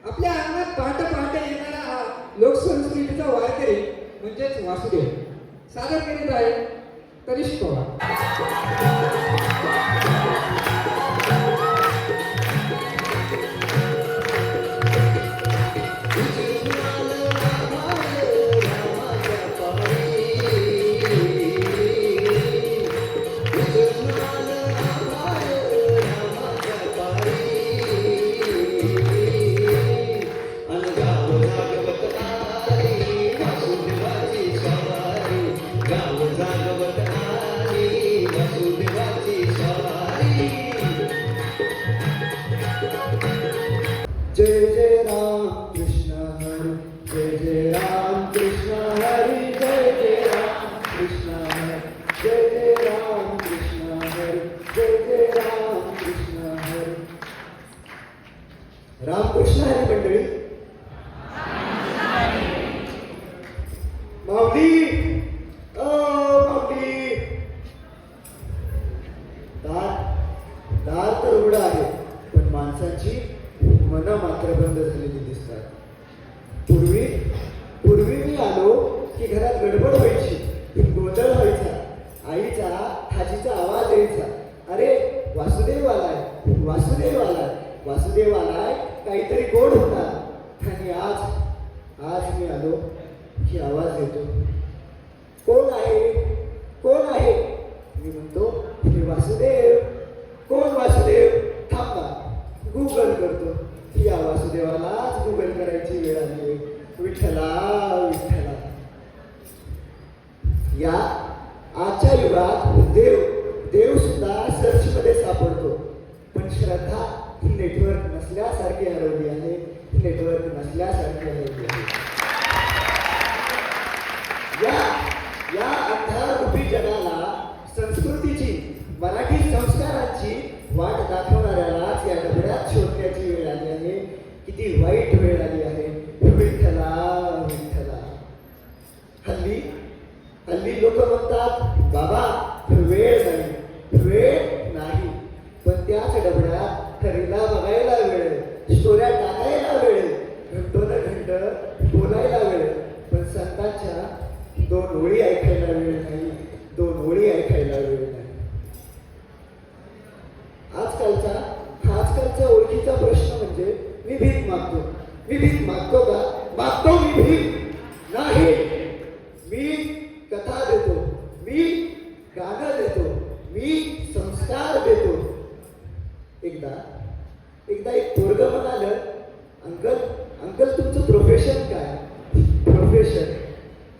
आपल्या अंगणात पहाटे पहाटे येणारा हा लोकसंस्कृतीचा वारकरी म्हणजेच वासुदेव सादर करीत आहे तनिष्क पवार. जय जय राम कृष्ण हरी जय जय राम कृष्ण हरी जय जय राम कृष्ण हरी जय जय राम कृष्ण हरी जय जय राम कृष्ण हरी. रामकृष्ण हरी मंडळी, माऊली माऊली, दार तर उघडं आहे पण माणसांची मन मात्र बंद झालेली दिसतात. पूर्वी मी आलो की घरात गडबड व्हायची, गोंधळ व्हायचा, आईचा ठाजीचा आवाज यायचा, अरे वासुदेव आलाय वासुदेव आलाय वासुदेव आलाय, काहीतरी गोड होता. आणि आज मी आलो की आवाज येतो, कोण आहे कोण आहे. मी म्हणतो हे वासुदेव. कोण वासुदेव, थांबा गुगल करतो. या वासुदेवालाच गुगल करायची वेळ आली. विठ्ठला विठ्ठला. या आजच्या युगात देव सुद्धा सर्च मध्ये सापडतो, पण श्रद्धा ही नेटवर्क नसल्यासारखी हरवली आहे. नेटवर्क नसल्यासारखी हरवली आहे. या अंधारूपी जगाला संस्कृतीची, मराठी संस्कारांची वाट दाखवणाऱ्यालाच या डबड्यात शोधण्याची वेळ आली आहे. किती वाईट वेळ आली आहे. विठ्ठला विठ्ठला. हल्ली लोक म्हणतात बाबा वेळ नाही, पण त्याच डबड्यात ठरीला बघायला वेळ, स्टोऱ्या टाकायला वेळ, घंटोन बोलायला वेळ, पण संतांच्या दोन ओळी ऐकायला वेळ नाही. दोन ओळी ऐकायला वेळ नाही. आजकालचा ओळखीचा प्रश्न म्हणजे मी भीक मागतो का? मागतो मी भीक नाही. मी कथा देतो, मी गाणं देतो, मी संस्कार देतो. एकदा एक पोरग म्हणाल, अंकल तुमचं प्रोफेशन काय? प्रोफेशन?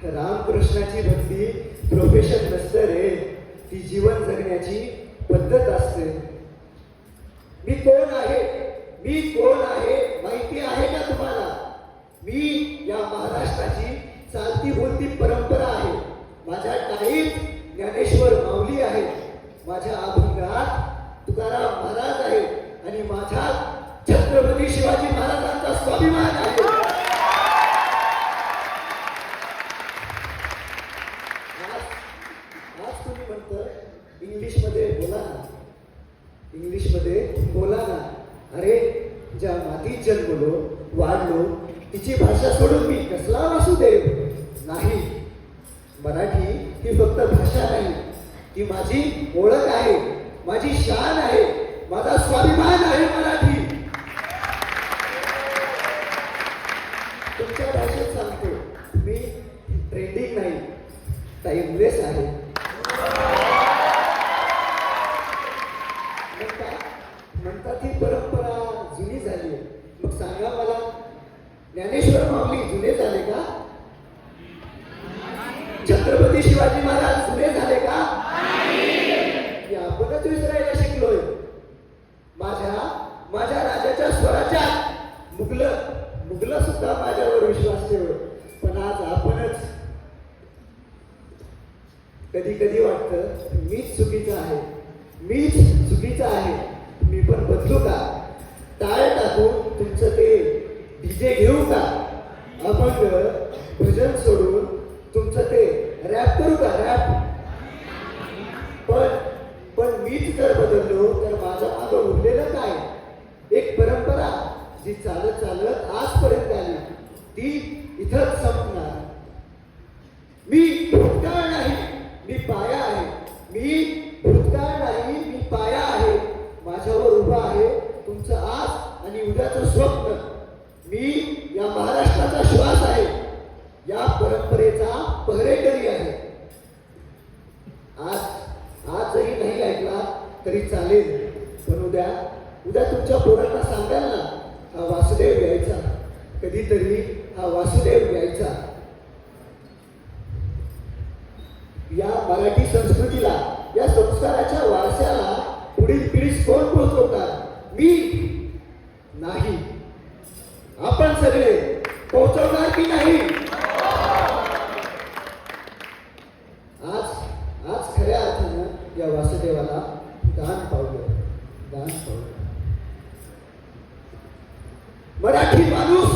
रामकृष्णाची भक्ती प्रोफेशन नसतं रे, ती जीवन जगण्याची पद्धत असते. मी कोण आहे माहिती आहे का तुम्हाला? मी या महाराष्ट्राची चालती बोलती परंपरा आहे. माझ्या टाईत ज्ञानेश्वर माऊली आहे, माझ्या अभंगात तुकाराम महाराज आहे, आणि माझ्या छत्रपती शिवाजी महाराजांचा स्वाभिमान आहे. आज तुम्ही म्हणतं इंग्लिशमध्ये बोला ना. अरे ज्या मातीत जन्मलो वाढलो तिची भाषा सोडून मी कसला वासुदेव? नाही, मराठी ही फक्त भाषा नाही, ती माझी ओळख आहे, माझी शान आहे, माझा स्वाभिमान आहे मराठी. तुमच्या भाषेत सांगतो मी, ट्रेंडिंग नाही, टाइमलेस आहे. म्हणतात ही परंपरा जुनी झाली. मग सांगा मला, ज्ञानेश्वर माऊली जुने झाले का? छत्रपती शिवाजी महाराज जुने झाले का? आपणच विसरायला शिकलोय. माझ्या राजाच्या स्वराज्यात मुघल सुद्धा माझ्यावर विश्वास ठेवलो, पण आज आपणच. कधी वाटतं मीच चुकीचा आहे. मी पण बदलू का? टाळ टाकून तुमचं ते डीजे घेऊ का? अभंग भजन सोडून तुमचं ते रॅप करू का? रॅप. पण मीच जर बदललो तर माझ्या मागं उरलेलं काय? एक परंपरा, जी चालत चालत आजपर्यंत आली ती इथंच संपणार. मी भूतकाळ नाही, मी पाया आहे. मी भूतकाळ नाही, मी पाया आहे. माझ्यावर उभा आहे तुमचं आज आणि उद्याचं स्वप्न. मी या महाराष्ट्राचा श्वास आहे, या परंपरेचा पहरेकरी आहे. आज जरी नाही ऐकला तरी चालेल, पण उद्या तुमच्या पोरांना सांगाल ना, हा वासुदेव यायचा, कधीतरी हा वासुदेव यायचा. या मराठी संस्कृतीला, या संस्काराच्या वारशाला पुढील पिढीस कोण पोहोचवतात? मी नाही, आपण सगळे पोहोचवणार की नाही? आज खऱ्या अर्थानं या वासुदेवाला दान पावलं. मराठी माणूस